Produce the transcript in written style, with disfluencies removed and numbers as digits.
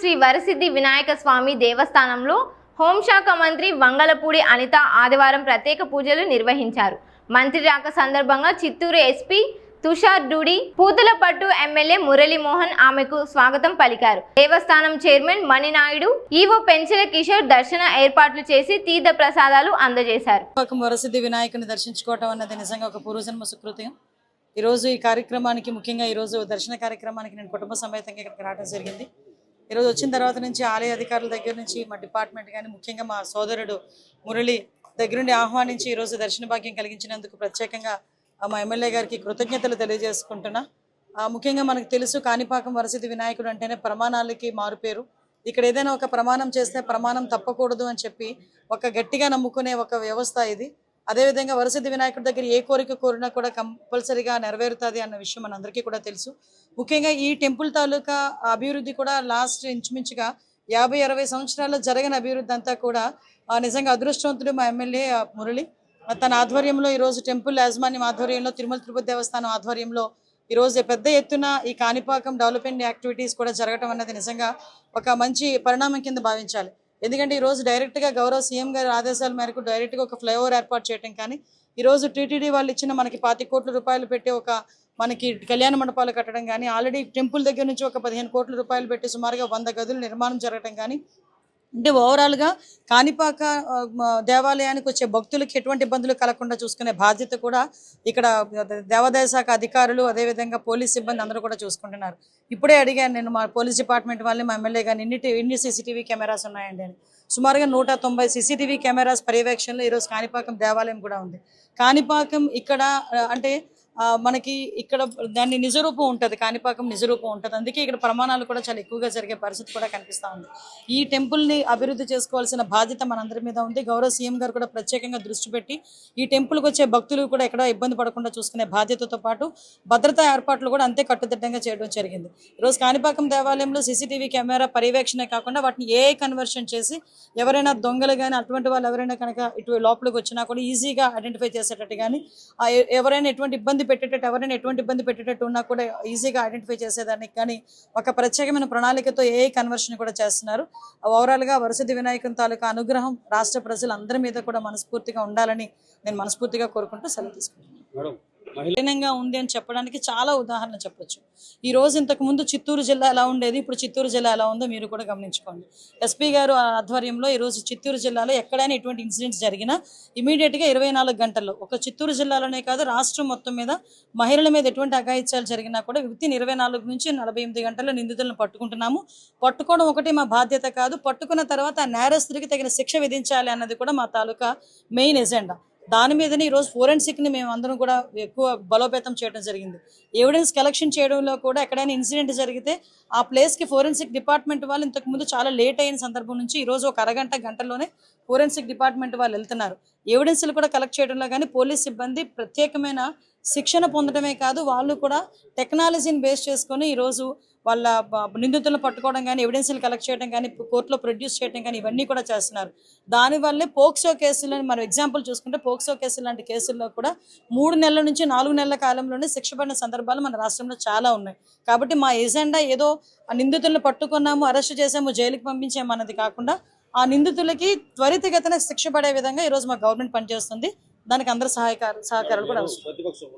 శ్రీ వరసిద్ధి వినాయక స్వామి దేవస్థానంలో హోంశాఖ మంత్రి వంగలపూడి అనిత ఆదివారం ప్రత్యేక పూజలు నిర్వహించారు. మంత్రి రాక సందర్భంగా చిత్తూరు ఎస్పీ తుషార్ డూడి, పూతలపట్టు ఎమ్మెల్యే మురళీ మోహన్ ఆమెకు స్వాగతం పలికారు. దేవస్థానం చైర్మన్ మణినాయుడు, ఈవో పెంచెల కిషోర్ దర్శన ఏర్పాట్లు చేసి తీర్థ ప్రసాదాలు అందజేశారు. వరసిద్ధి వినాయకుని దర్శించుకోవటం అన్నది నిజంగా ఒక పూర్వజన్మ సుకృతం. ఈ రోజు ఈ కార్యక్రమానికి, ముఖ్యంగా ఈ రోజు దర్శన కార్యక్రమానికి నేను కుటుంబ సమేతంగా ఇక్కడికి రావడం జరిగింది. ఈరోజు వచ్చిన తర్వాత నుంచి ఆలయ అధికారుల దగ్గర నుంచి, మా డిపార్ట్మెంట్ కానీ, ముఖ్యంగా మా సోదరుడు మురళి దగ్గర నుండి ఆహ్వానించి ఈరోజు దర్శన భాగ్యం కలిగించినందుకు ప్రత్యేకంగా మా ఎమ్మెల్యే గారికి కృతజ్ఞతలు తెలియజేసుకుంటున్నా. ముఖ్యంగా మనకు తెలుసు, కాణిపాకం వరసిద్ధి వినాయకుడు అంటేనే ప్రమాణాలకి మారుపేరు. ఇక్కడ ఏదైనా ఒక ప్రమాణం చేస్తే ప్రమాణం తప్పకూడదు అని చెప్పి ఒక గట్టిగా నమ్ముకునే ఒక వ్యవస్థ ఇది. అదేవిధంగా వరసిద్ధి వినాయకుడి దగ్గర ఏ కోరిక కోరినా కూడా కంపల్సరీగా నెరవేరుతుంది అన్న విషయం మనందరికీ కూడా తెలుసు. ముఖ్యంగా ఈ టెంపుల్ తాలూకా అభివృద్ధి కూడా లాస్ట్ ఇంచుమించుగా 50-60 సంవత్సరాల్లో జరగని అభివృద్ధి అంతా కూడా నిజంగా అదృష్టవంతుడు మా ఎమ్మెల్యే మురళి. తన ఆధ్వర్యంలో ఈరోజు టెంపుల్ యాజమాన్యం ఆధ్వర్యంలో, తిరుమల తిరుపతి దేవస్థానం ఆధ్వర్యంలో ఈరోజు పెద్ద ఎత్తున ఈ కాణిపాకం డెవలప్మెంట్ యాక్టివిటీస్ కూడా జరగడం అన్నది నిజంగా ఒక మంచి పరిణామం కింద భావించాలి. ఎందుకంటే ఈరోజు డైరెక్ట్గా గౌరవ సీఎం గారి ఆదేశాల మేరకు డైరెక్ట్గా ఒక ఫ్లైఓవర్ ఏర్పాటు చేయడం కానీ, ఈరోజు టీటీడీ వాళ్ళు ఇచ్చిన మనకి 25 కోట్ల రూపాయలు పెట్టి ఒక మనకి కళ్యాణ మండపాలు కట్టడం కానీ, ఆల్రెడీ టెంపుల్ దగ్గర నుంచి ఒక 15 కోట్ల రూపాయలు పెట్టి సుమారుగా 100 గదులు నిర్మాణం జరగడం కానీ, అంటే ఓవరాల్గా కాణిపాక దేవాలయానికి వచ్చే భక్తులకి ఎటువంటి ఇబ్బందులు కలగకుండా చూసుకునే బాధ్యత కూడా ఇక్కడ దేవాదాయ శాఖ అధికారులు, అదేవిధంగా పోలీస్ సిబ్బంది అందరూ కూడా చూసుకుంటున్నారు. ఇప్పుడే అడిగాను నేను మా పోలీస్ డిపార్ట్మెంట్ వాళ్ళని, మా ఎమ్మెల్యే గారిని, ఎన్ని సీసీటీవీ కెమెరాస్ ఉన్నాయండి అని. సుమారుగా 190 సీసీటీవీ కెమెరాస్ పర్యవేక్షణలో ఈరోజు కాణిపాకం దేవాలయం కూడా ఉంది. కాణిపాకం ఇక్కడ అంటే మనకి ఇక్కడ దాన్ని నిజరూపం ఉంటుంది, కాణిపాకం నిజరూపం ఉంటుంది. అందుకే ఇక్కడ ప్రమాణాలు కూడా చాలా ఎక్కువగా జరిగే పరిస్థితి కూడా కనిపిస్తూ ఉంది. ఈ టెంపుల్ని అభివృద్ధి చేసుకోవాల్సిన బాధ్యత మనందరి మీద ఉంది. గౌరవ సీఎం గారు కూడా ప్రత్యేకంగా దృష్టి పెట్టి ఈ టెంపుల్కి వచ్చే భక్తులు కూడా ఎక్కడ ఇబ్బంది పడకుండా చూసుకునే బాధ్యతతో పాటు భద్రతా ఏర్పాట్లు కూడా అంతే కట్టుదిట్టంగా చేయడం జరిగింది. ఈరోజు కాణిపాకం దేవాలయంలో సీసీటీవీ కెమెరా పర్యవేక్షణ కాకుండా వాటిని ఏఐ కన్వర్షన్ చేసి ఎవరైనా దొంగలు కానీ అటువంటి వాళ్ళు ఎవరైనా కనుక ఇటు లోపలికి వచ్చినా కూడా ఈజీగా ఐడెంటిఫై చేసేటట్టు కానీ, ఎవరైనా ఎటువంటి ఇబ్బంది పెట్టేటట్టు ఉన్నా కూడా ఈజీగా ఐడెంటిఫై చేసేదానికి కానీ ఒక ప్రత్యేకమైన ప్రణాళికతో ఏఐ కన్వర్షన్ కూడా చేస్తున్నారు. ఓవరాల్గా వరసిద్ధి వినాయకుని తాలూకా అనుగ్రహం రాష్ట్ర ప్రజలందరి మీద కూడా మనస్ఫూర్తిగా ఉండాలని నేను మనస్ఫూర్తిగా కోరుకుంటూ సెలవు తీసుకుంటున్నాను. కఠినంగా ఉంది అని చెప్పడానికి చాలా ఉదాహరణ చెప్పొచ్చు. ఈ రోజు ఇంతకు ముందు చిత్తూరు జిల్లా ఎలా ఉండేది, ఇప్పుడు చిత్తూరు జిల్లా ఎలా ఉందో మీరు కూడా గమనించుకోండి. ఎస్పీ గారు ఆధ్వర్యంలో ఈరోజు చిత్తూరు జిల్లాలో ఎక్కడైనా ఎటువంటి ఇన్సిడెంట్స్ జరిగినా ఇమీడియట్గా 24 గంటల్లో, ఒక చిత్తూరు జిల్లాలోనే కాదు రాష్ట్రం మొత్తం మీద మహిళల మీద ఎటువంటి అఘాయిత్యాలు జరిగినా కూడా వితిన్ 24 నుంచి 48 గంటల్లో నిందితులను పట్టుకుంటున్నాము. పట్టుకోవడం ఒకటి మా బాధ్యత కాదు, పట్టుకున్న తర్వాత ఆ నేరస్తుడికి తగిన శిక్ష విధించాలి అన్నది కూడా మా తాలూకా మెయిన్ ఎజెండా. దాని మీదనే ఈరోజు ఫోరెన్సిక్ని మేము అందరం కూడా ఎక్కువ బలోపేతం చేయడం జరిగింది. ఎవిడెన్స్ కలెక్షన్ చేయడంలో కూడా ఎక్కడైనా ఇన్సిడెంట్ జరిగితే ఆ ప్లేస్కి ఫోరెన్సిక్ డిపార్ట్మెంట్ వాళ్ళు ఇంతకుముందు చాలా లేట్ అయిన సందర్భం నుంచి ఈరోజు ఒక గంటలోనే ఫోరెన్సిక్ డిపార్ట్మెంట్ వాళ్ళు వెళ్తున్నారు. ఎవిడెన్స్లు కూడా కలెక్ట్ చేయడంలో కానీ పోలీస్ సిబ్బంది ప్రత్యేకమైన శిక్షణ పొందడమే కాదు, వాళ్ళు కూడా టెక్నాలజీని బేస్ చేసుకొని ఈరోజు వాళ్ళ నిందితులను పట్టుకోవడం కానీ, ఎవిడెన్స్లు కలెక్ట్ చేయడం కానీ, కోర్టులో ప్రొడ్యూస్ చేయడం కానీ ఇవన్నీ కూడా చేస్తున్నారు. దానివల్లే పోక్సో కేసులని మనం ఎగ్జాంపుల్ చూసుకుంటే, పోక్సో కేసులు లాంటి కేసుల్లో కూడా 3 నెలల నుంచి 4 నెలల కాలంలోనే శిక్ష పడిన సందర్భాలు మన రాష్ట్రంలో చాలా ఉన్నాయి. కాబట్టి మా ఎజెండా ఏదో ఆ నిందితులను పట్టుకున్నాము, అరెస్ట్ చేసాము, జైలుకి పంపించాము అన్నది కాకుండా ఆ నిందితులకి త్వరితగతిన శిక్ష పడే విధంగా ఈరోజు మా గవర్నమెంట్ పనిచేస్తుంది. దానికి అందరూ సహకారాలు కూడా అవసరం.